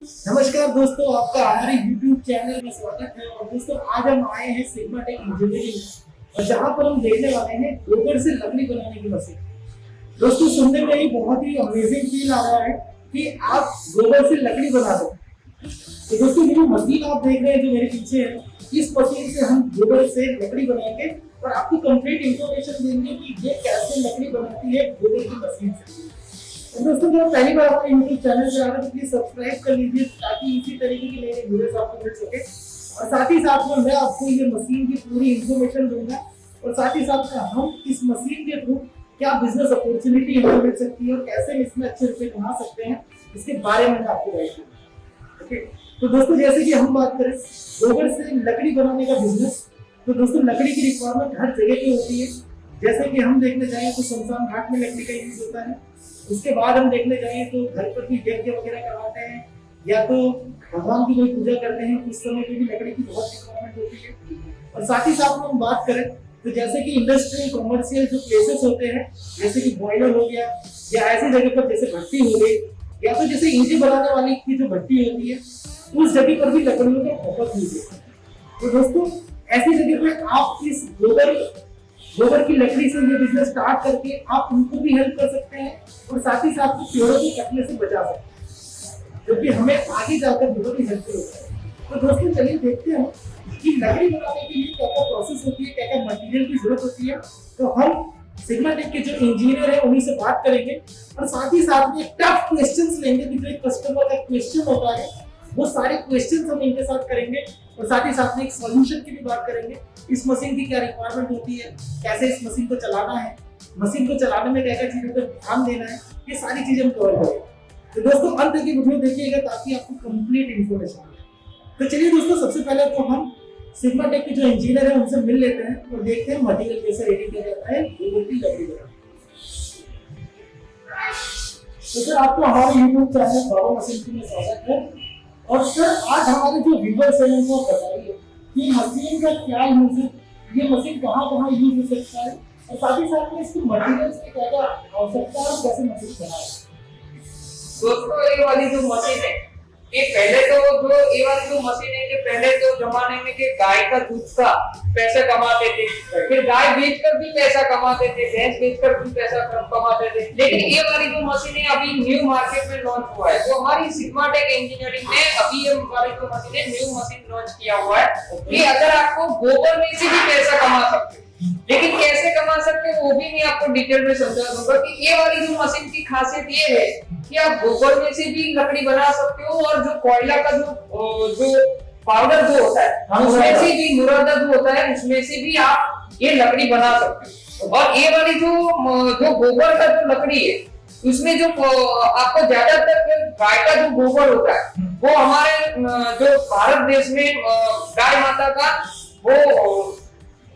नमस्कार दोस्तों, आपका हमारे YouTube चैनल में स्वागत है। और दोस्तों आज हम आए हैं सिग्मा टेक इंजीनियरिंग और जहां पर हम देखने वाले हैं गोबर से लकड़ी बनाने की मशीन। दोस्तों सुनने में ही बहुत ही अमेजिंग फील आ रहा है कि आप गोबर से लकड़ी बना दो। तो दोस्तों ये जो मशीन आप देख रहे हैं जो मेरे पीछे है, इस मशीन से हम गोबर से लकड़ी बनाएंगे और आपको कंप्लीट इंफॉर्मेशन देंगे कि ये कैसे लकड़ी बनाती है गोबर की मशीन से। तो दोस्तों जो पहली बार हमारे YouTube चैनल पे आ रहे हैं तो प्लीज सब्सक्राइब कर लीजिए ताकि इसी तरीके की नई नई वीडियोस आपको मिल सके। और साथ ही साथ में मैं आपको ये मशीन की पूरी इंफॉर्मेशन दूंगा और साथ ही साथ में हम इस मशीन के थ्रू क्या बिजनेस अपॉर्चुनिटी हमें मिल सकती है और कैसे हम इसमें अच्छे रुपए कमा सकते हैं, इसके बारे में मैं आपको गाइड करूंगा। ओके, तो दोस्तों जैसे कि हम बात करें गोबर से लकड़ी बनाने का बिजनेस, तो दोस्तों लकड़ी की रिक्वायरमेंट हर जगह पे होती है। जैसे कि हम देखने जाएं तो शमशान घाट में लकड़ी का यूज होता है। उसके बाद हम देखने जाएं तो घर पर भी यज्ञ वगैरह करवाते हैं या तो भगवान की कोई पूजा करते हैं, उस समय पे भी लकड़ी की बहुत रिक्वायरमेंट होती है। और साथ ही साथ में हम बात करें तो जैसे कि इंडस्ट्रियल कमर्शियल जो प्लेसेस होते हैं, जैसे कि बॉयलर हो गया या ऐसी जगह पर जैसे भट्टी हो गई या तो जैसे ईंटें बनाने वाली की जो भट्टी होती है, उस जगह पर भी लकड़ियों का बहुत यूज होता है। तो दोस्तों ऐसी जगह पे आप इस गोबर की लकड़ी से ये बिजनेस स्टार्ट करके आप उनको भी हेल्प कर सकते हैं और साथ ही साथ पेड़ों को कटने से बचा सकते हैं, जो कि हमें आगे जाकर बहुत ही हेल्पफुल होता है। तो दोस्तों चलिए देखते हैं कि लकड़ी बनाने के लिए क्या क्या प्रोसेस होती है, क्या क्या मटेरियल की जरूरत होती है। तो हम सिग्मा टेक के जो इंजीनियर है उन्हीं से बात करेंगे और साथ ही साथ में टफ क्वेश्चंस लेंगे कि जो एक कस्टमर का क्वेश्चन होता है वो सारे क्वेश्चंस हम इनके साथ करेंगे और साथ ही साथ में एक सॉल्यूशन की भी बात करेंगे। इस मशीन की क्या रिक्वायरमेंट होती है, कैसे इस मशीन को चलाना है, मशीन को चलाने में क्या क्या चीजों पर ध्यान देना है, ये सारी चीजें हम कवर करेंगे। तो दोस्तों अंत तक ये वीडियो देखिएगा ताकि आपको कंप्लीट इंफॉर्मेशन मिले। तो चलिए दोस्तों सबसे पहले तो हम सिग्मा टेक के जो इंजीनियर है उनसे मिल लेते हैं और देखते हैं मटेरियल कैसे रेडी किया जाता है गोबर की लकड़ी बनाने। तो सर आपको हमारे YouTube चैनल बाबा मशीन में स्वागत है। और सर आज हमारे जो व्यूअर्स हैं उनको बताइए कि मशीन का क्या यूज है, ये मशीन कहाँ यूज हो सकता है और साथ ही साथ में इसकी मटेरियल्स की क्या क्या आवश्यकता है और कैसे मशीन बनाए। दोस्तों ये वाली जो मशीन है ये पहले तो जो ये वाली जो मशीन है कि पहले तो जमाने में के गाय का दूध का पैसा कमाते थे, फिर गाय बेचकर भी पैसा कमाते थे, भैंस बेचकर भी पैसा कमाते थे। लेकिन ये वाली जो मशीन है अभी न्यू मार्केट में लॉन्च हुआ है। तो हमारी सिग्मा टेक इंजीनियरिंग ने अभी ये वाली जो मशीन है न्यू मशीन लॉन्च किया हुआ है कि अगर आपको गोबर में से भी पैसा कमा सकते हो, लेकिन कैसे कमा सकते हो वो भी मैं आपको डिटेल में समझा दूंगा। कि ये वाली जो मशीन की खासियत ये है कि आप गोबर में से भी लकड़ी बना सकते हो और जो कोयला का जो पाउडर जो होता है उसमें से भी मुरादा जो होता है उसमें से भी आप ये लकड़ी बना सकते हो। और ये वाली जो गोबर का जो लकड़ी है उसमें जो आपको ज्यादातर गाय का जो गोबर होता है वो हमारे जो भारत देश में गाय माता का वो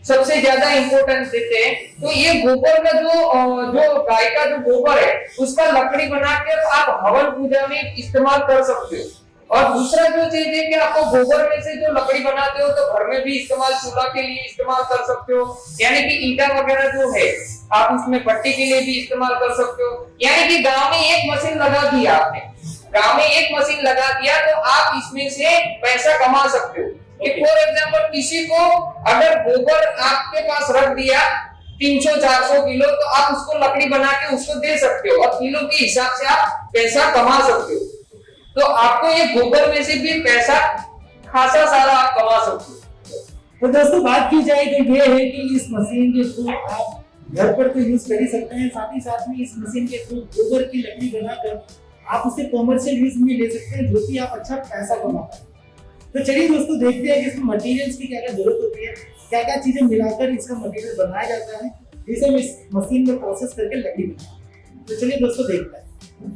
सबसे ज्यादा इंपॉर्टेंस देते हैं। तो ये गोबर का जो गाय का जो गोबर है उसका लकड़ी बनाकर आप हवन पूजा में इस्तेमाल कर सकते हो। और दूसरा जो चीज है कि आपको गोबर में से जो लकड़ी बनाते हो तो घर में भी इस्तेमाल, चूल्हा के लिए इस्तेमाल कर सकते हो, यानी कि ईंटा वगैरह जो है आप उसमें भट्टी के लिए भी इस्तेमाल कर सकते हो। यानी कि गाँव में एक मशीन लगा दिया आपने, गाँव में एक मशीन लगा दिया तो आप इसमें से पैसा कमा सकते हो। फॉर एग्जाम्पल किसी को अगर गोबर आपके पास रख दिया 300-400 किलो तो आप उसको लकड़ी बना के उसको दे सकते हो और किलो के हिसाब से आप पैसा कमा सकते हो। तो आपको ये गोबर में से भी पैसा खासा सारा आप कमा सकते हो। तो दोस्तों बात की जाए तो ये है कि इस मशीन के थ्रू आप घर पर तो यूज कर ही सकते हैं, साथ ही साथ में इस मशीन के थ्रू गोबर की लकड़ी बनाकर आप उसे कमर्शियल यूज में ले सकते हैं जो कि आप अच्छा पैसा कमा पाए। तो चलिए दोस्तों देखते हैं कि इसमें मटेरियल्स की क्या क्या जरूरत होती है, क्या क्या चीजें मिलाकर इसका मटेरियल बनाया जाता है, जिसे हम इस मशीन में प्रोसेस करके लकड़ी बनाते हैं। तो चलिए दोस्तों देखते हैं।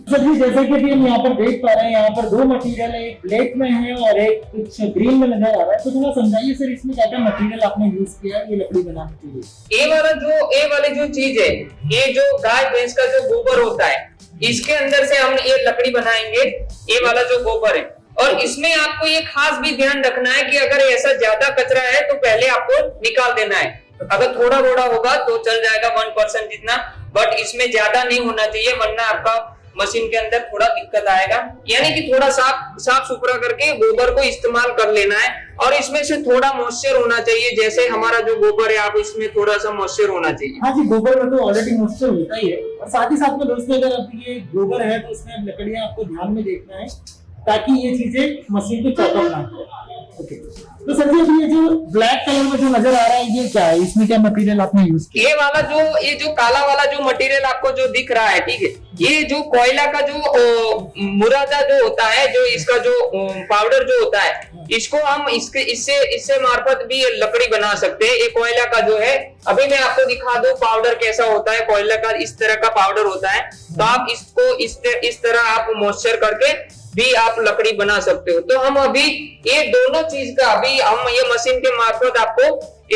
तो जी जैसे कि अभी हम यहाँ पर देख पा रहे हैं, यहाँ पर दो मटेरियल है, एक ब्लैक में है और एक कुछ ग्रीन में नजर आ रहा है। तो थोड़ा समझाइए सर इसमें क्या क्या मटेरियल आपने यूज किया है ये लकड़ी बनाने के लिए। ये वाली जो चीज है, ये जो गाय भैंस का जो गोबर होता है इसके अंदर से हम ये लकड़ी बनाएंगे, ये वाला जो गोबर है। और इसमें आपको ये खास भी ध्यान रखना है कि अगर ऐसा ज्यादा कचरा है तो पहले आपको निकाल देना है। अगर थोड़ा थोड़ा होगा तो चल जाएगा 1% जितना, बट इसमें ज्यादा नहीं होना चाहिए वरना आपका मशीन के अंदर थोड़ा दिक्कत आएगा। यानी कि थोड़ा साफ सुथरा करके गोबर को इस्तेमाल कर लेना है और इसमें से थोड़ा मॉइस्चर होना चाहिए। जैसे हमारा जो गोबर है, आप इसमें थोड़ा सा मॉइस्चर होना चाहिए। हाँ जी, गोबर में तो ऑलरेडी मॉइस्चर होता ही है। और साथ ही साथ में दोस्तों, अगर आपकी ये गोबर है तो उसमें लकड़ियां आपको ध्यान में देखना है ताकि ये चीजें मशीन को चौपट ना करें। ओके, तो सर जी अभी ये जो ब्लैक कलर में जो नजर आ रहा है, ये क्या है? इसमें क्या मटेरियल आपने यूज किया? ये जो काला वाला जो मटेरियल आपको जो दिख रहा है, ठीक है, ये जो कोयला का जो मुरादा जो होता है, जो इसका जो पाउडर जो होता है, इसको हम इससे मार्फत भी लकड़ी बना सकते हैं। ये कोयला का जो है, अभी मैं आपको दिखा दूं पाउडर कैसा होता है। कोयला का इस तरह का पाउडर होता है, तो आप इसको इस तरह आप मॉइस्चर करके भी आप लकड़ी बना सकते हो। तो हम अभी ये दोनों चीज का अभी हम ये मशीन के मार्फत आपको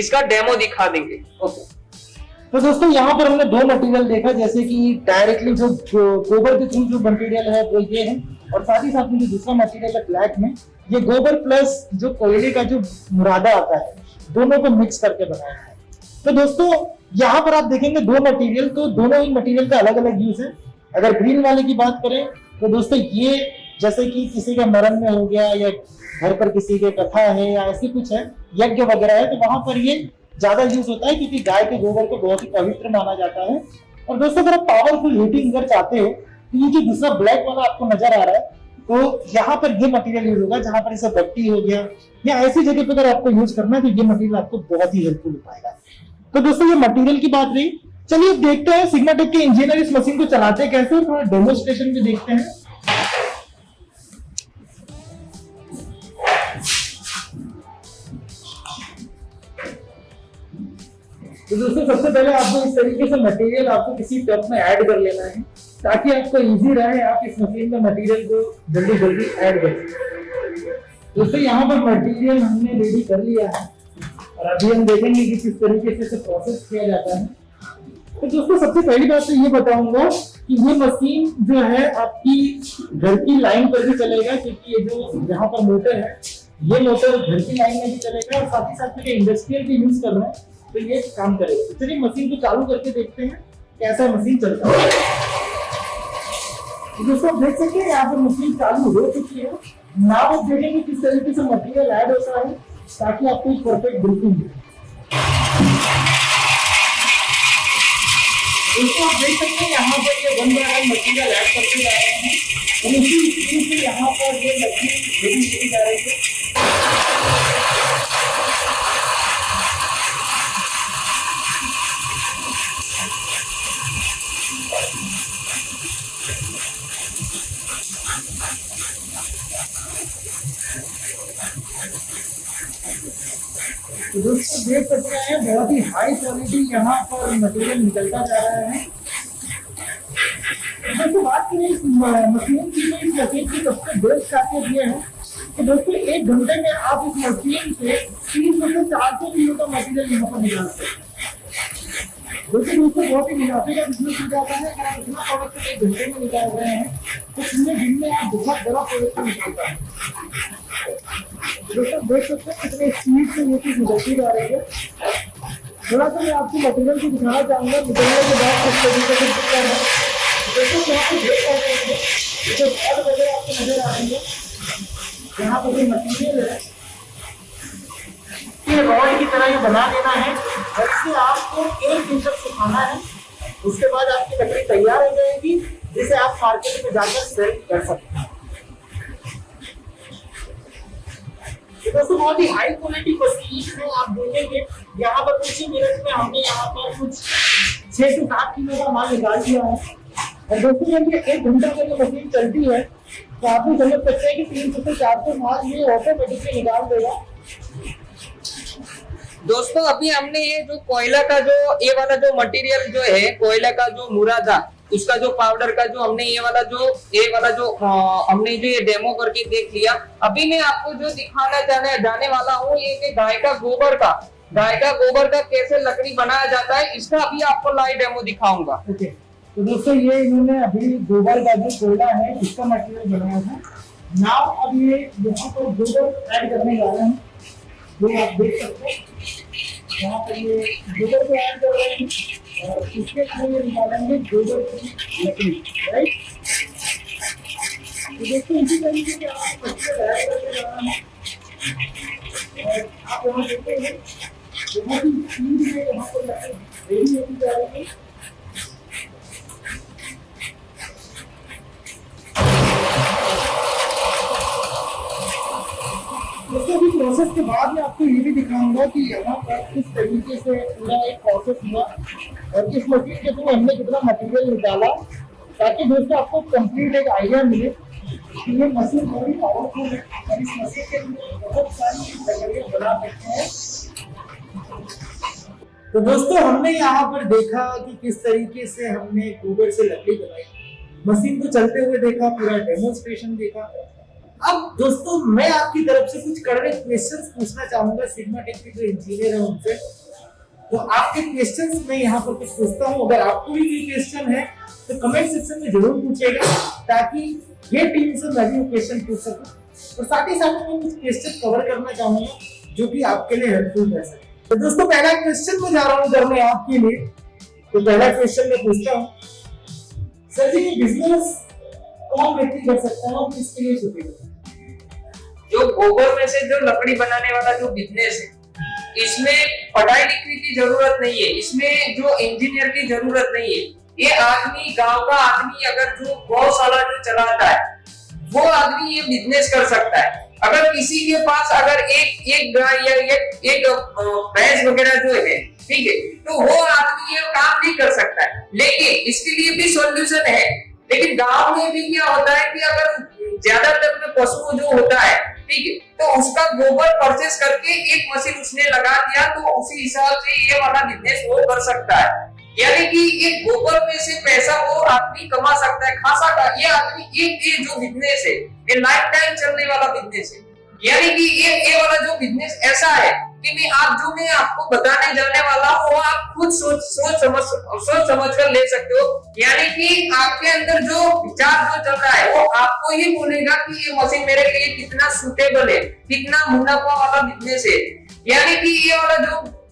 इसका डेमो दिखा देंगे। ओके, तो दोस्तों यहाँ पर हमने दो मटेरियल देखा, जैसे कि डायरेक्टली जो गोबर के थ्रू जो मटेरियल है वो ये है, और साथ ही साथ में जो दूसरा मटेरियल है ब्लैक में, ये गोबर प्लस जो कोयले का जो मुरादा आता है, दोनों को मिक्स करके बनाया है। तो दोस्तों यहाँ पर आप देखेंगे दो मटेरियल, तो दोनों ही मटेरियल का अलग अलग यूज है। अगर ग्रीन वाले की बात करें तो दोस्तों ये जैसे कि किसी के मरण में हो गया, या घर पर किसी के कथा है, या ऐसी कुछ है, यज्ञ वगैरह है, तो वहां पर ये ज्यादा यूज होता है क्योंकि गाय के गोबर को बहुत ही पवित्र माना जाता है। और दोस्तों अगर आप पावरफुल हीटिंग अगर चाहते हो तो ये जो दूसरा ब्लैक वाला आपको नजर आ रहा है, तो यहाँ पर ये मटेरियल यूज होगा जहां पर इसे भट्टी हो गया या ऐसी जगह पर अगर आपको यूज करना है, तो ये मटेरियल आपको बहुत ही हेल्पफुल हो पाएगा। तो दोस्तों ये मटेरियल की बात रही, चलिए देखते हैं सिग्मा टेक के इंजीनियर इस मशीन को चलाते कैसे, थोड़ा डेमोस्ट्रेशन भी देखते हैं। तो दोस्तों सबसे पहले आपको इस तरीके से मटेरियल आपको किसी टब में ऐड कर लेना है ताकि आपको इजी रहे, आप इस मशीन में मटेरियल को जल्दी जल्दी ऐड कर सकें। दोस्तों यहाँ पर मटेरियल हमने रेडी कर लिया है और अभी हम देखेंगे कि किस तरीके से इसे प्रोसेस किया जाता है। तो दोस्तों सबसे पहली बात तो ये बताऊंगा कि ये मशीन जो है आपकी घर की लाइन पर भी चलेगा, क्योंकि ये जो यहाँ पर मोटर है, ये मोटर घर की लाइन में भी चलेगा, और साथ ही साथ में इंडस्ट्रियल भी यूज कर रहे हैं तो ये काम करेगा। तो चलिए मशीन को चालू करके देखते हैं कैसा मशीन चलता है। दोस्तों देख सकते हैं यहाँ पर मशीन चालू हो चुकी है। नाम आप देखेंगे किस तरीके से मटेरियल ऐड होता है ताकि आपको परफेक्ट बिल्कुल मिले। दोस्तों आप देख सकते हैं यहाँ पर ये 1 बाय 1 मटेरियल ऐड करते जा रहे हैं और इसी स्पीड से यहाँ पर ये मशीन रेडी की जा रही है। तो दोस्तों देख सकते हैं बहुत ही हाई क्वालिटी यहाँ पर मटेरियल निकलता जा रहा है। दोस्तों बात करें इस मशीन की, इस मशीन की सबसे बेस्ट खासियत ये है कि दोस्तों 1 घंटे में आप इस मशीन से 300 से 400 किलो का मटेरियल यहाँ पर निकाल सकते हैं। दोस्तों बहुत ही मुनाफे का बिजनेस हो जाता है। अगर आप इतना प्रोडक्ट 1 घंटे में निकाल रहे हैं तो पूरे दिन में आप बहुत बड़ा प्रोडक्ट निकालता है। दोस्तों देख सकते हैं कितने स्पीड से ये चीज निकलती जा रही है। थोड़ा सा मैं आपको मटेरियल को दिखाना चाहूंगा, निकलने के बाद किस तरीके से दिखता है। दोस्तों यहाँ पर देख पाते हैं जो बहुत वगैरह आपको नजर आ रही है, यहाँ पर जो मटेरियल है ये रॉड की तरह ये बना लेना है और इसे आपको 1 दिन तक सुखाना है। उसके बाद आपकी लकड़ी तैयार हो जाएगी जिसे आप मार्केट में जाकर सेल कर सकते हैं। दोस्तों बहुत ही हाई क्वालिटी मशीन है। आप देखेंगे यहाँ पर कुछ ही मिनट में हमने यहाँ पर कुछ 6 से 7 किलो का माल निकाल दिया है। और दोस्तों जब ये 1 घंटा में ये मशीन चलती है तो आप भी समझ सकते हैं कि 300 से 400 माल ये ऑटोमेटिकली निकाल देगा। दोस्तों अभी हमने ये जो कोयला का जो ये वाला जो मटेरियल जो है, कोयला का जो मुरादा, उसका जो पाउडर का जो हमने ये वाला जो हमने जो ये डेमो करके देख लिया। अभी मैं आपको जो दिखाना जाने वाला हूँ ये गाय का गोबर का कैसे लकड़ी बनाया जाता है, इसका अभी आपको लाइव डेमो दिखाऊंगा। ओके, तो दोस्तों ये इन्होंने अभी गोबर का जो कोयला है इसका मटेरियल बनाया था। नाउ अब ये यहाँ पर गोबर ऐड करने जा रहे हैं, जो आप देख सकते हैं यहाँ पर ये गोबर को ऐड कर रहे हैं और इसके लिए निकालेंगे गोबर की लकड़ी, राइट। दोस्तों इसी तरीके से आप मशीन तैयार करके जाना है। और आप यहाँ देखते हैं बहुत ही स्पीड में यहाँ पर लकड़ी रेडी होती जा रही है। दोस्तों अभी प्रोसेस के बाद मैं आपको ये भी दिखाऊंगा कि यहाँ पर किस तरीके से पूरा एक प्रोसेस हुआ और इस मशीन के थ्रू हमने कितना मटेरियल निकाला, ताकि दोस्तों आपको कंप्लीट एक आइडिया मिले कि ये मशीन बड़ी पावरफुल है और इस मशीन के थ्रू बहुत सारी लकड़ियाँ बना सकते हैं। तो दोस्तों हमने यहाँ पर देखा कि किस तरीके से हमने गोबर से लकड़ी बनाई, मशीन को चलते हुए देखा, पूरा डेमोन्स्ट्रेशन देखा। अब दोस्तों मैं आपकी तरफ से कुछ कड़वे क्वेश्चंस पूछना चाहूंगा सिग्मा टेक के जो इंजीनियर है उनसे। तो आपके क्वेश्चंस मैं यहाँ पर कुछ पूछता हूँ, अगर आपको भी कोई क्वेश्चन है तो कमेंट सेक्शन में जरूर पूछिएगा, ताकि ये टीम से मैं भी क्वेश्चन पूछ सकूं। और साथ ही साथ मैं कुछ क्वेश्चन कवर करना चाहूंगा जो कि आपके लिए हेल्पफुल रह सके। तो दोस्तों पहला क्वेश्चन मैं जा रहा हूँ करने आपके लिए। तो पहला क्वेश्चन मैं पूछता हूँ, सर जी बिजनेस कौन व्यक्ति कर सकता है और किसके लिए सुटेबल है? जो गोबर में से जो लकड़ी बनाने वाला जो बिजनेस है, इसमें पढ़ाई लिखने की जरूरत नहीं है, इसमें जो इंजीनियर की जरूरत नहीं है। ये आदमी, गांव का आदमी अगर जो गौशाला जो चलाता है, वो आदमी ये बिजनेस कर सकता है। अगर किसी के पास अगर एक गाय या एक भैंस वगैरह जो है, ठीक है, तो वो आदमी ये काम नहीं कर सकता है। लेकिन इसके लिए भी सॉल्यूशन है। लेकिन गांव में भी क्या होता है कि अगर ज्यादातर में पशु जो होता है, ठीक है, तो उसका गोबर परचेस करके एक मशीन उसने लगा दिया, तो उसी हिसाब से ये वाला बिजनेस वो कर सकता है। यानी कि ये गोबर में से पैसा वो आदमी कमा सकता है खासा का। ये आदमी ये जो बिजनेस है ये लाइफ टाइम चलने वाला बिजनेस है। यानी कि ये वाला जो बिजनेस ऐसा है कि मैं आपको बताने जाने वाला हूँ, वो आप खुद सोच समझ कर ले सकते हो। यानी कि आपके अंदर जो विचार जो चल रहा है वो आपको ही बोलेगा कि ये मशीन मेरे लिए कितना सूटेबल है, कितना मुनाफा वाला बिजनेस है। यानी कि ये वाला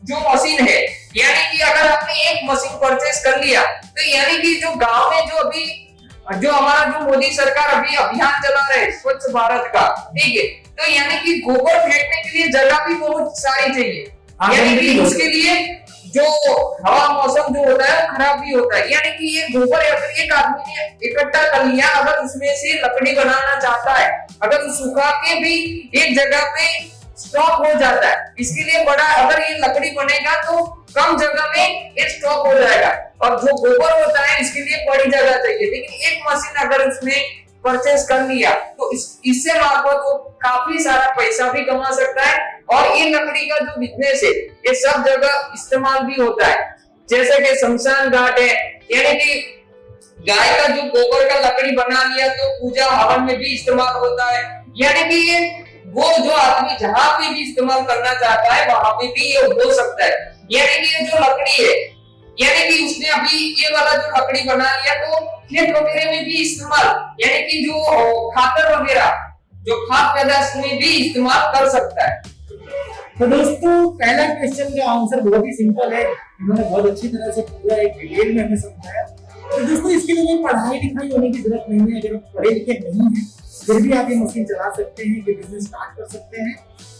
जो मशीन है, यानी कि अगर आपने एक मशीन परचेस कर लिया, तो यानी कि जो गांव में जो हमारा जो मोदी सरकार अभी अभियान चला रहे हैं स्वच्छ भारत का, ठीक है, तो यानी कि गोबर फेंकने के लिए जगह भी बहुत सारी चाहिए। यानी कि उसके लिए जो हवा मौसम जो होता है खराब भी होता है। यानी कि ये गोबर एक आदमी ने इकट्ठा कर लिया, अगर उसमें से लकड़ी बनाना चाहता है, अगर सुखा के भी एक जगह पे स्टॉक हो जाता है, इसके लिए बड़ा अगर ये लकड़ी बनेगा तो कम जगह में ये स्टॉक हो जाएगा। और जो गोबर होता है इसके लिए बड़ी जगह चाहिए। लेकिन एक मशीन अगर उसने परचेस कर लिया तो इससे मार्फत वो काफी सारा पैसा भी कमा सकता है। और ये लकड़ी का जो बिजनेस है ये सब जगह इस्तेमाल भी होता है, जैसे कि शमशान घाट है, यानी कि गाय का जो गोबर का लकड़ी बना लिया तो पूजा हवन में भी इस्तेमाल होता है। यानी कि ये वो जो आदमी जहां पे भी इस्तेमाल करना चाहता है वहां पे भी ये हो सकता है। यानी कि ये जो लकड़ी है, यानी कि उसने अभी ये वाला जो लकड़ी बना लिया तो खेत वगैरह में भी इस्तेमाल, यानी कि जो खातर वगैरह जो खाद पैदाश में भी इस्तेमाल कर सकता है। तो दोस्तों पहला क्वेश्चन का आंसर बहुत ही सिंपल है, इन्होंने बहुत अच्छी तरह से पूरा एक डिटेल में हमें समझाया। तो दोस्तों इसके लिए कोई पढ़ाई लिखाई होने की जरूरत नहीं है। अगर आप पढ़े लिखे नहीं है फिर भी आप ये मशीन चला सकते हैं, ये बिजनेस स्टार्ट कर सकते हैं।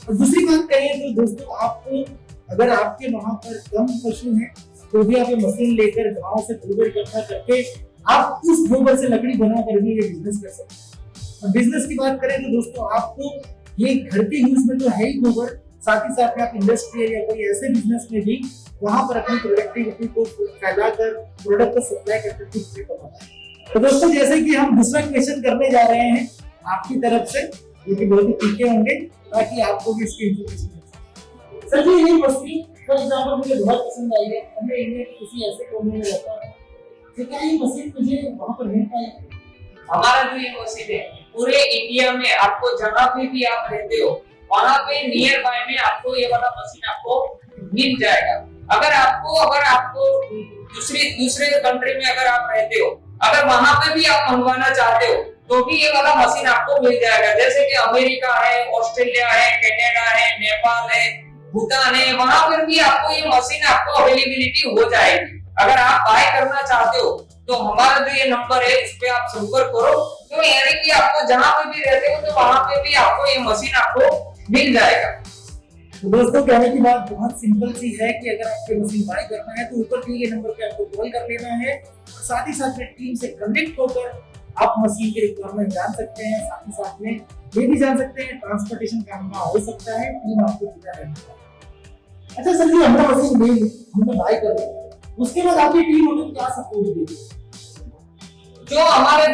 और दूसरी बात कहें तो दोस्तों आपको अगर आपके वहां पर कम पशु हैं तो भी आप ये मशीन लेकर गांव से गोबर इकट्ठा करके आप उस गोबर से लकड़ी बना कर भी ये बिजनेस कर सकते हैं। और बिजनेस की बात करें तो दोस्तों आपको ये घर के यूज में तो है ही गोबर, साथ ही साथ में आप इंडस्ट्रियल या कोई ऐसे बिजनेस में भी वहां पर अपनी प्रोडक्टिविटी को फैलाकर प्रोडक्ट को सप्लाई करके कुछ कमाता है। तो दोस्तों जैसे कि हम दूसरा क्वेश्चन करने जा रहे हैं आपकी तरफ से, जो कि बहुत ही तीखे होंगे ताकि आपको भी इसकी इंफॉर्मेशन मिल सके। सर जी ये मशीन फॉर एग्जांपल मुझे बहुत पसंद आई है, हमें इंडिया के किसी ऐसे कोने में रहता है, तो क्या ये मशीन मुझे वहां पर मिल पाएगी? हमारा जो ये मशीन है पूरे इंडिया में आपको जहां पे भी आप रहते हो वहां पे नियर बाय में आपको ये वाला मशीन आपको मिल जाएगा। अगर आपको दूसरे कंट्री में अगर आप रहते हो, अगर वहां पे भी आप मंगवाना चाहते हो तो भी ये वाला मशीन आपको मिल जाएगा। जैसे कि अमेरिका है, ऑस्ट्रेलिया है, कनाडा है, नेपाल है, भूटान है, वहां पर भी आपको ये मशीन आपको अवेलेबिलिटी हो जाएगी। अगर आप बाय करना चाहते हो तो हमारा जो ये नंबर है इस पे आप संपर्क करो, तो यानी कि आपको जहां पे भी रहते हो तो वहां पे भी आपको ये मशीन आपको मिल जाएगा। तो दोस्तों कहने की बात बहुत सिंपल सी है कि अगर आपको मशीन बाय करना है तो ऊपर दिए गए नंबर पे आपको कॉल कर लेना है, और साथ ही साथ में टीम से कनेक्ट होकर आप मशीन के रिक्वायरमेंट जान सकते हैं। साथ ही साथ में ये भी जान सकते हैं ट्रांसपोर्टेशन का हो सकता है, टीम आपको जुड़ा रहेगा। अच्छा सर जी, हमने मशीन ले ली, हमने बाय कर ली, उसके बाद आपकी टीम हमें क्या सपोर्ट देगी? जो हमारे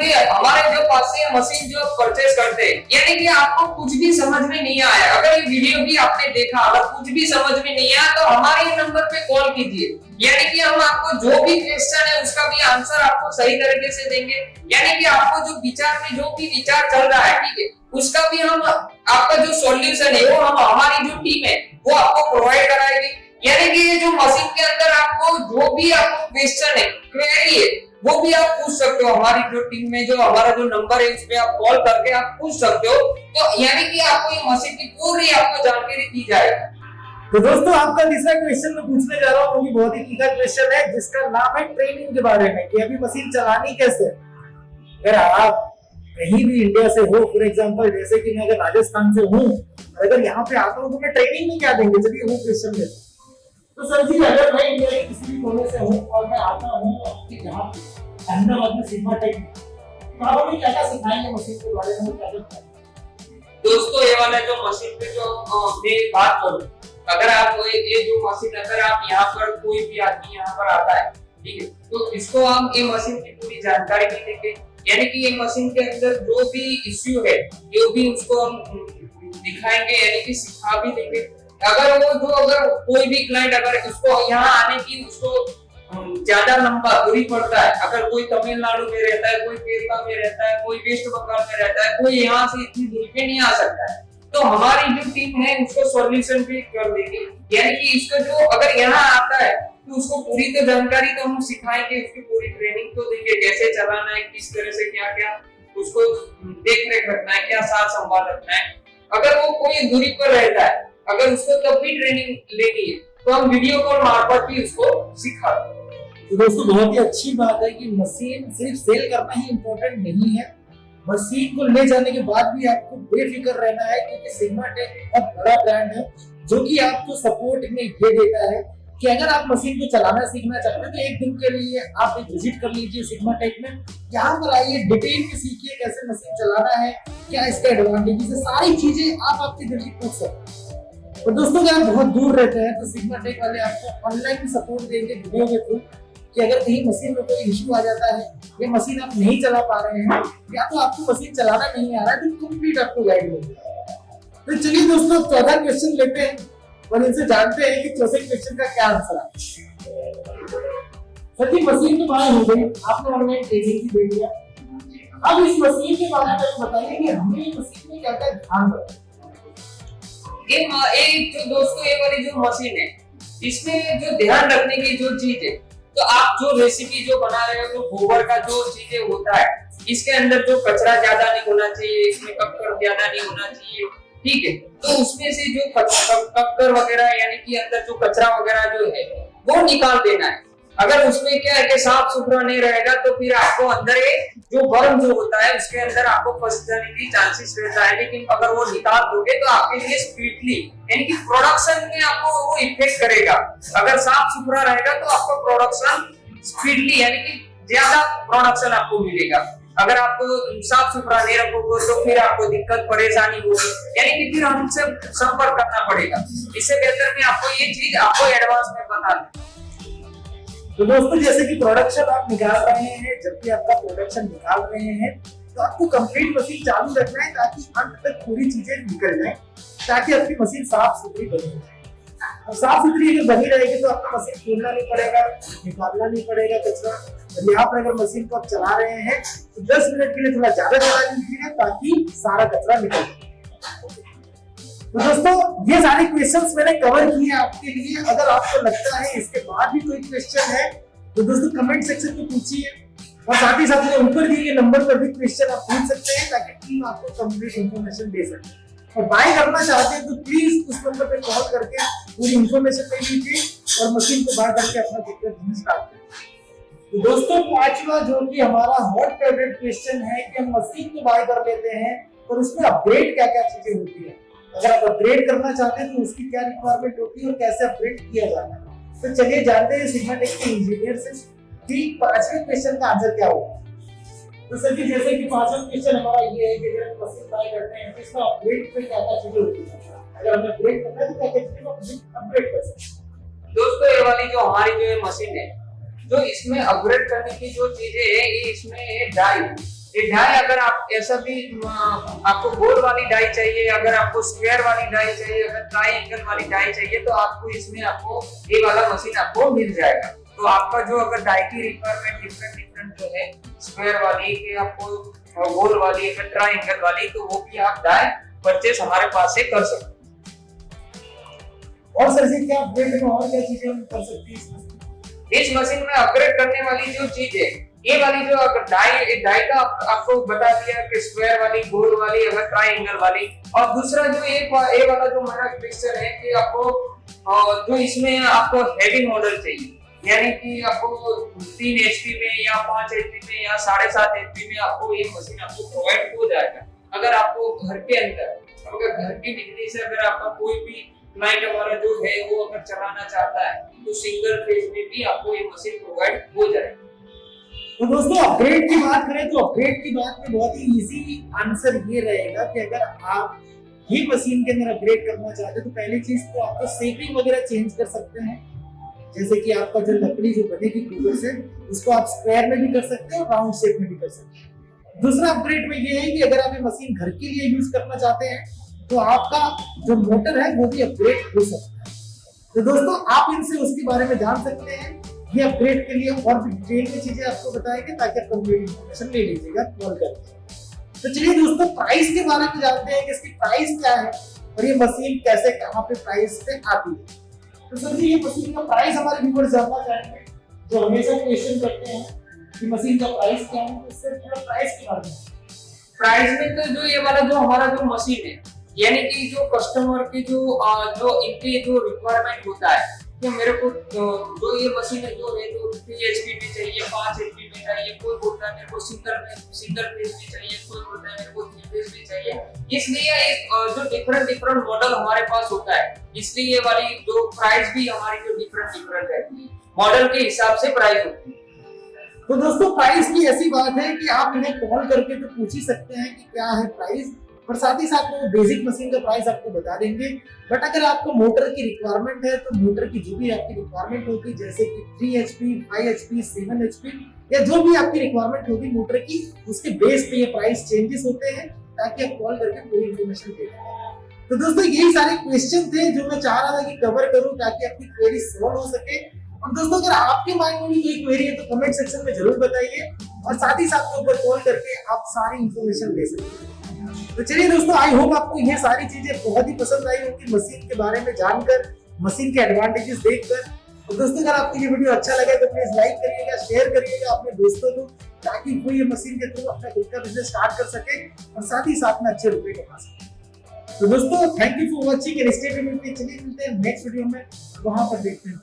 जो पास से मशीन जो परचेज करते हैं, यानी कि आपको कुछ भी समझ में नहीं आया, अगर ये वीडियो भी आपने देखा अगर कुछ भी समझ में नहीं आया तो हमारे नंबर पे कॉल कीजिए, यानी कि हम आपको जो भी क्वेश्चन है उसका भी आंसर आपको सही तरीके से देंगे। यानी कि आपको जो विचार में जो भी विचार चल रहा है, ठीक है, उसका भी हम आपका जो सॉल्यूशन है वो हम हमारी जो टीम है वो आपको प्रोवाइड कराएगी। यानी कि ये जो मशीन के अंदर आपको जो भी आपको क्वेश्चन है, क्वेरी है, वो भी आप पूछ सकते हो। हमारी जो टीम में जो हमारा जो नंबर है उस पे आप कॉल करके आप पूछ सकते हो, तो यानी कि आपको ये मशीन की पूरी आपको जानकारी दी जाएगी। तो दोस्तों आपका तीसरा क्वेश्चन मैं पूछने जा रहा हूँ, क्योंकि बहुत ही तीखा क्वेश्चन है जिसका नाम है ट्रेनिंग के बारे में, कि अभी मशीन चलानी कैसे। अगर आप कहीं भी इंडिया से हो, फॉर एग्जांपल जैसे कि मैं अगर राजस्थान से हूँ, अगर यहाँ पे आता हूँ तो मैं ट्रेनिंग में क्या देंगे, चलिए वो क्वेश्चन लेते हैं। तो सर जी, अगर मैं इंडिया के किसी भी कोने से हूँ और मैं आता हूँ आपके यहाँ अहमदाबाद में सिग्मा टेक, तो आप हमें क्या क्या सिखाएंगे मशीन के बारे में, क्या क्या? दोस्तों ये वाला जो मशीन पे जो मैं बात करूं, अगर आप ये जो मशीन अगर आप यहाँ पर कोई भी आदमी यहाँ पर आता है, ठीक है, तो इसको हम ये मशीन की पूरी जानकारी भी देंगे। यानी कि ये मशीन के अंदर जो भी इश्यू है जो भी उसको हम दिखाएंगे, यानी कि सिखा भी देंगे। अगर कोई भी क्लाइंट अगर उसको यहाँ आने की उसको ज्यादा लंबा दूरी पड़ता है, अगर कोई तमिलनाडु में रहता है, कोई केरला में रहता है, कोई वेस्ट बंगाल में रहता है, कोई यहाँ से इतनी दूरी पे नहीं आ सकता है, तो हमारी जो टीम है उसको सॉल्यूशन भी कर देगी। यानी कि इसको जो अगर यहाँ आता है तो उसको पूरी तो जानकारी तो हम सिखाएंगे, उसकी पूरी ट्रेनिंग तो देंगे, कैसे चलाना है, किस तरह से क्या क्या उसको देख रेख रखना है, क्या साथ संभाल रखना है। अगर वो कोई दूरी पर रहता है, अगर उसको तब भी ट्रेनिंग लेनी है तो हम वीडियो कॉल मार्फत भी उसको सिखाते हैं। तो दोस्तों बहुत ही अच्छी बात है कि मशीन सिर्फ सेल करना ही इम्पोर्टेंट नहीं है, मशीन को ले जाने के बाद भी आपको बेफिक्र रहना है, क्योंकि सिग्मा टेक बहुत बड़ा ब्रांड है जो कि आपको सपोर्ट में ये देता है कि अगर आप मशीन को चलाना सीखना चाहते हैं तो एक दिन के लिए आप एक विजिट कर लीजिए सिग्मा टेक में, यहाँ पर आइए, डिटेल में सीखिए कैसे मशीन चलाना है, क्या इसका एडवांटेज है, सारी चीजें आप आपके दिल की पूछ सकते हैं। और दोस्तों अगर आप बहुत दूर रहते हैं तो सिग्मा टेक वाले आपको ऑनलाइन भी सपोर्ट देंगे वीडियो के थ्रू, कि अगर कहीं मशीन में कोई इश्यू आ जाता है या मशीन आप नहीं चला पा रहे हैं या तो आपको मशीन चलाना नहीं आ रहा है, तो कंप्लीट आपको गाइड मिलेगा। तो चलिए दोस्तों 14 क्वेश्चन लेते हैं और इनसे जानते हैं कि चौथे क्वेश्चन का क्या आंसर है। सर जी, मशीन तो बाय हो गई, आपने ऑनलाइन ट्रेनिंग भी दे दिया, अब इस मशीन के बारे में बताइए कि हमें इस मशीन में क्या क्या ध्यान रखना है। ये जो दोस्तों ये वाली जो मशीन है इसमें जो ध्यान रखने की जो चीज है, तो आप जो रेसिपी जो बना रहे हो तो गोबर का जो चीजें होता है, इसके अंदर जो कचरा ज्यादा नहीं होना चाहिए, इसमें कक्कर ज्यादा नहीं होना चाहिए, ठीक है, तो उसमें से जो कक्कर वगैरह यानी कि अंदर जो कचरा वगैरह जो है वो निकाल देना है। अगर उसमें क्या है कि साफ सुथरा नहीं रहेगा तो फिर आपको अंदर जो वर्म जो होता है उसके अंदर आपको फंस जाने की चांसेस रहता है। लेकिन अगर वो निकाल दोगे तो आपके लिए स्पीडली यानी कि प्रोडक्शन में आपको वो इफेक्ट करेगा। अगर साफ सुथरा रहेगा तो आपको प्रोडक्शन स्पीडली यानी कि ज्यादा प्रोडक्शन आपको मिलेगा। अगर आप साफ सुथरा नहीं रखोगे तो फिर आपको दिक्कत परेशानी होगी, यानी कि फिर हमसे संपर्क करना पड़ेगा। इससे बेहतर मैं आपको ये चीज आपको एडवांस में बता दूं। तो दोस्तों जैसे कि प्रोडक्शन आप निकाल रहे हैं, जब भी आपका प्रोडक्शन निकाल रहे हैं तो आपको कंप्लीट मशीन चालू रखना है ताकि अंत तक पूरी चीजें निकल जाए, ताकि आपकी मशीन साफ सुथरी बनी रहे। और साफ सुथरी अगर बनी रहेगी तो आपको मशीन खोलना नहीं पड़ेगा, निकालना नहीं पड़ेगा कचरा। और यहाँ पर अगर मशीन को आप चला रहे हैं तो 10 मिनट के लिए थोड़ा ज्यादा चला लीजिए ताकि सारा कचरा निकल जाए। तो दोस्तों ये सारे क्वेश्चंस मैंने कवर किए आपके लिए। अगर आपको लगता है इसके बाद भी कोई क्वेश्चन है तो दोस्तों कमेंट सेक्शन में पूछिए, और साथ ही साथ में ऊपर दिए गए नंबर पर भी क्वेश्चन आप पूछ सकते हैं ताकि टीम आपको कंप्लीट इंफॉर्मेशन दे सके। और बाय करना चाहते हैं तो प्लीज उस नंबर पे कॉल करके पूरी इंफॉर्मेशन ले लीजिए और मशीन को बाय करके अपना बिजनेस स्टार्ट करें। तो दोस्तों पांचवा जो कि हमारा हॉट फेवरेट क्वेश्चन है कि हम मशीन तो बाय कर लेते हैं पर उसमें अपग्रेड क्या क्या चीजें होती है, अगर आप अपग्रेड करना चाहते हैं तो उसकी क्या रिक्वायरमेंट होती है और कैसे अपग्रेड किया जाता है। तो चलिए जानते हैं सिग्मा टेक के इंजीनियर से कि पांचवें क्वेश्चन का आंसर क्या होगा। तो सर जी जैसे कि पांचवा क्वेश्चन हमारा ये है कि अगर हम मशीन बाय करते हैं तो इसमें अपग्रेड में क्या क्या चीजें होती है, अगर हमें अपग्रेड करना है तो क्या क्या चीजें अपग्रेड कर सकते हैं। दोस्तों ये वाली जो हमारी जो ये मशीन है, जो इसमें अपग्रेड करने की जो चीजें है ये इसमें ये डाई अगर आप ऐसा भी आपको गोल वाली डाई चाहिए, अगर आपको स्क्वायर वाली डाई चाहिए, अगर ट्रायंगल वाली डाई चाहिए तो आपको इसमें आपको ये वाला मशीन आपको मिल जाएगा। तो आपका जो अगर डाई की रिक्वायरमेंट डिफरेंट जो है स्क्वायर वाली कि आपको गोल वाली अगर ट्रायंगल वाली, तो वो भी आप डाई परचेस हमारे पास से कर सकते हैं। और सर जी क्या अपग्रेड में और क्या चीजें हम कर सकते हैं इस मशीन में अपग्रेड करने वाली जो चीज है, ये वाली जो डाई का आपको बता दिया कि स्क्वायर वाली, गोल वाली, अगर ट्रायंगल वाली, और दूसरा जो ये वाला जो हमारा क्वेश्चन है कि आपको जो इसमें आपको हेवी मॉडल चाहिए, यानी कि आपको 3 HP में या 5 HP में या 7.5 HP में आपको ये मशीन आपको प्रोवाइड हो जाएगा। अगर आपको घर के अंदर, अगर घर की बिजली से अगर आपका कोई भी क्लाइंट हमारा जो है वो अगर चलाना चाहता है तो सिंगल फेज में भी आपको ये मशीन प्रोवाइड हो जाएगी। तो दोस्तों अपग्रेड की बात करें तो अपग्रेड की बात में बहुत ही इजी आंसर ये रहेगा कि अगर आप ये मशीन के अंदर अपग्रेड करना चाहते हैं तो पहली चीज तो आपको शेपिंग वगैरह चेंज कर सकते हैं, जैसे कि आपका जो लकड़ी जो बनेगी ट्यूबर से उसको आप स्क्वायर में भी कर सकते हैं और राउंड शेप में भी कर सकते हैं। दूसरा अपग्रेड में ये है कि अगर आप ये मशीन घर के लिए यूज करना चाहते हैं तो आपका जो मोटर है वो भी अपग्रेड हो सकता है। तो दोस्तों आप इनसे उसके बारे में जान सकते हैं, ये अपग्रेड के लिए और भी डिटेल में चीजें आपको बताएंगे ताकि आप कंप्लीट इंफॉर्मेशन ले लीजिएगा कॉल करके। तो चलिए दोस्तों प्राइस के बारे में जानते हैं कि इसकी प्राइस क्या है और ये मशीन कैसे कहाँ पे प्राइस पे आती है। तो सर जी ये मशीन का प्राइस हमारे व्यूअर्स जानना चाहेंगे जो हमेशा क्वेश्चन करते हैं कि मशीन का प्राइस क्या है, तो इससे थोड़ा प्राइस के बारे में। प्राइस में तो जो ये वाला जो हमारा जो मशीन है, यानी कि जो कस्टमर की जो इनकी जो रिक्वायरमेंट होता है कि मेरे को जो ये मशीन है जो 3 HP में चाहिए, 5 HP में चाहिए, कोई बोलता है मेरे को सिंगल फेज में चाहिए, कोई बोलता है मेरे को 3 फेज में चाहिए, इसलिए जो डिफरेंट मॉडल हमारे पास होता है, इसलिए ये वाली जो प्राइस भी हमारी जो डिफरेंट रहती है, मॉडल के हिसाब से प्राइस होती है। तो दोस्तों प्राइस की ऐसी बात है कि आप इन्हें कॉल करके तो पूछ ही सकते हैं कि क्या है प्राइस, और साथ ही साथ वो बेसिक मशीन का प्राइस आपको बता देंगे। बट अगर आपको मोटर की रिक्वायरमेंट है तो मोटर की जो भी आपकी रिक्वायरमेंट होगी, जैसे कि 3 HP, 5 HP, 7 HP या जो भी आपकी रिक्वायरमेंट होगी मोटर की, उसके बेस पे ये प्राइस चेंजेस होते हैं ताकि आप कॉल करके पूरी इन्फॉर्मेशन दे पाएं। तो दोस्तों यही सारे क्वेश्चन थे जो मैं चाह रहा था कि कवर करूं ताकि आपकी क्वेरी सॉल्व हो सके। और दोस्तों अगर आपके माइंड में भी कोई क्वेरी है तो कमेंट सेक्शन में जरूर बताइए और साथ ही साथ ऊपर कॉल करके आप सारी इन्फॉर्मेशन ले सकते हैं। तो चलिए दोस्तों आई होप आपको ये सारी चीजें बहुत ही पसंद आई होगी मशीन के बारे में जानकर, मशीन के एडवांटेजेस देखकर। तो दोस्तों अगर आपको ये वीडियो अच्छा लगा तो प्लीज लाइक करिएगा, शेयर करिएगा अपने दोस्तों को ताकि कोई ये मशीन के थ्रू अपना खुद का बिजनेस स्टार्ट कर सके और साथ ही साथ में अच्छे रुपए कमा सके। तो दोस्तों thank you for watching and stay tuned. चलिए मिलते हैं नेक्स्ट वीडियो में, वहां पर देखते हैं।